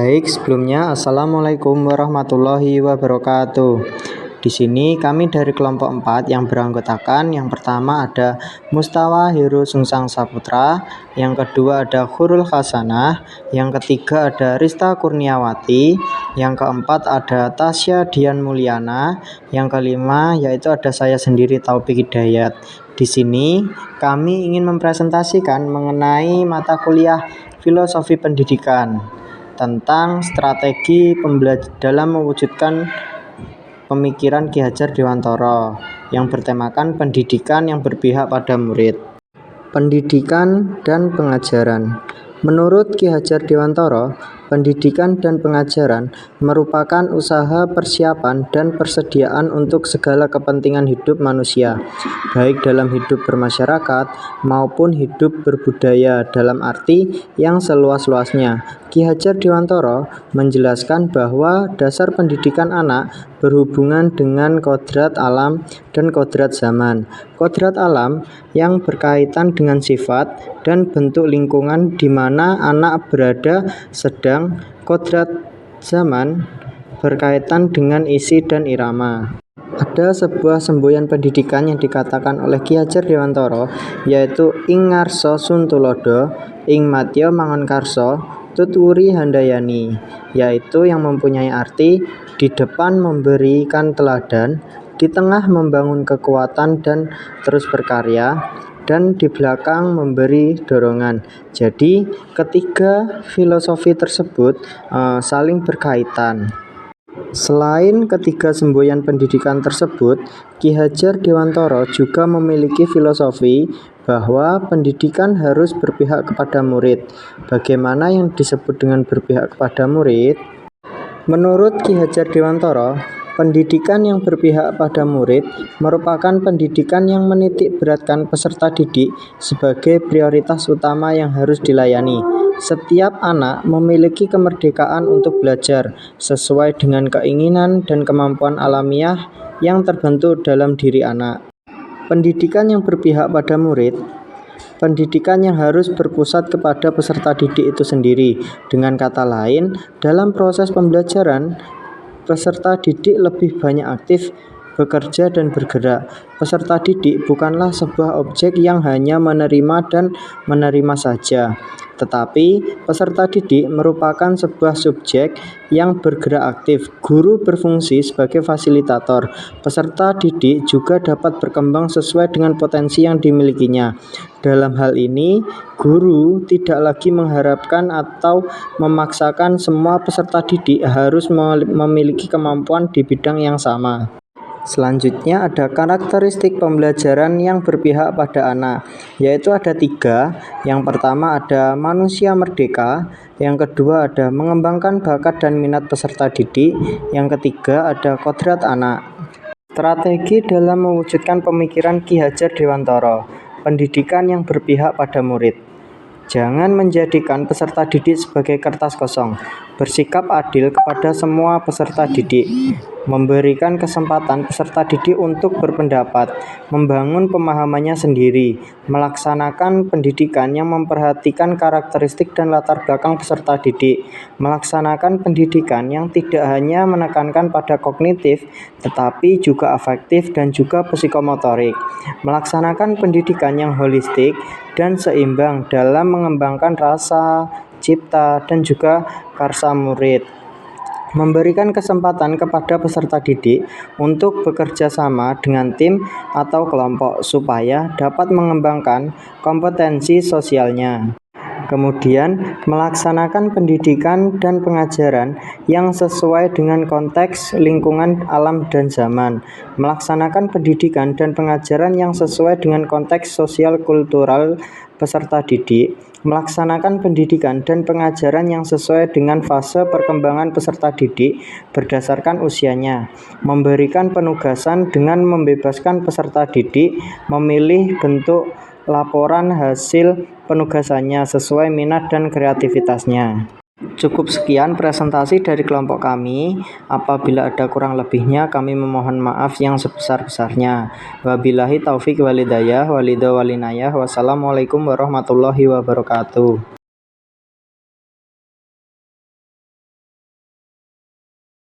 Baik, sebelumnya Assalamualaikum warahmatullahi wabarakatuh. Di sini kami dari kelompok 4 yang beranggotakan yang pertama ada Mustawa Heru Sungsang Saputra, yang kedua ada Khurul Hasanah, yang ketiga ada Rista Kurniawati, yang keempat ada Tasya Dian Mulyana, yang kelima yaitu ada saya sendiri Taufik Hidayat. Di sini kami ingin mempresentasikan mengenai mata kuliah Filosofi Pendidikan tentang strategi dalam mewujudkan pemikiran Ki Hajar Dewantara yang bertemakan pendidikan yang berpihak pada murid. Pendidikan dan pengajaran. Menurut Ki Hajar Dewantara, pendidikan dan pengajaran merupakan usaha persiapan dan persediaan untuk segala kepentingan hidup manusia, baik dalam hidup bermasyarakat maupun hidup berbudaya dalam arti yang seluas-luasnya. Ki Hajar Dewantara menjelaskan bahwa dasar pendidikan anak berhubungan dengan kodrat alam dan kodrat zaman. Kodrat alam yang berkaitan dengan sifat dan bentuk lingkungan di mana anak berada, sedang kodrat zaman berkaitan dengan isi dan irama. Ada sebuah semboyan pendidikan yang dikatakan oleh Ki Hajar Dewantara, yaitu ing ngarsa sun tulodo, ing matya mangon karso, tutwuri handayani, yaitu yang mempunyai arti di depan memberikan teladan, di tengah membangun kekuatan dan terus berkarya, dan di belakang memberi dorongan. Jadi ketiga filosofi tersebut saling berkaitan. Selain ketiga semboyan pendidikan tersebut, Ki Hajar Dewantara juga memiliki filosofi bahwa pendidikan harus berpihak kepada murid. Bagaimana yang disebut dengan berpihak kepada murid? Menurut Ki Hajar Dewantara, pendidikan yang berpihak pada murid merupakan pendidikan yang menitik beratkan peserta didik sebagai prioritas utama yang harus dilayani. Setiap anak memiliki kemerdekaan untuk belajar sesuai dengan keinginan dan kemampuan alamiah yang terbentuk dalam diri anak. Pendidikan yang berpihak pada murid, pendidikan yang harus berpusat kepada peserta didik itu sendiri. Dengan kata lain, dalam proses pembelajaran, peserta didik lebih banyak aktif, bekerja dan bergerak. Peserta didik bukanlah sebuah objek yang hanya menerima dan menerima saja, tetapi peserta didik merupakan sebuah subjek yang bergerak aktif. Guru berfungsi sebagai fasilitator. Peserta didik juga dapat berkembang sesuai dengan potensi yang dimilikinya. Dalam hal ini, guru tidak lagi mengharapkan atau memaksakan semua peserta didik harus memiliki kemampuan di bidang yang sama. Selanjutnya ada karakteristik pembelajaran yang berpihak pada anak, yaitu ada 3. Yang pertama ada manusia merdeka, yang kedua ada mengembangkan bakat dan minat peserta didik, yang ketiga ada kodrat anak. Strategi dalam mewujudkan pemikiran Ki Hajar Dewantara, pendidikan yang berpihak pada murid. Jangan menjadikan peserta didik sebagai kertas kosong. Bersikap adil kepada semua peserta didik. Memberikan kesempatan peserta didik untuk berpendapat, membangun pemahamannya sendiri, melaksanakan pendidikan yang memperhatikan karakteristik dan latar belakang peserta didik, melaksanakan pendidikan yang tidak hanya menekankan pada kognitif, tetapi juga afektif dan juga psikomotorik, melaksanakan pendidikan yang holistik dan seimbang dalam mengembangkan rasa, cipta, dan juga karsa murid. Memberikan kesempatan kepada peserta didik untuk bekerja sama dengan tim atau kelompok supaya dapat mengembangkan kompetensi sosialnya. Kemudian, melaksanakan pendidikan dan pengajaran yang sesuai dengan konteks lingkungan alam dan zaman. Melaksanakan pendidikan dan pengajaran yang sesuai dengan konteks sosial kultural peserta didik. Melaksanakan pendidikan dan pengajaran yang sesuai dengan fase perkembangan peserta didik berdasarkan usianya. Memberikan penugasan dengan membebaskan peserta didik memilih bentuk laporan hasil penugasannya sesuai minat dan kreativitasnya. Cukup sekian presentasi dari kelompok kami. Apabila ada kurang lebihnya, kami memohon maaf yang sebesar-besarnya. Wabillahi taufik walhidayah, walido walinayah. Wassalamualaikum warahmatullahi wabarakatuh.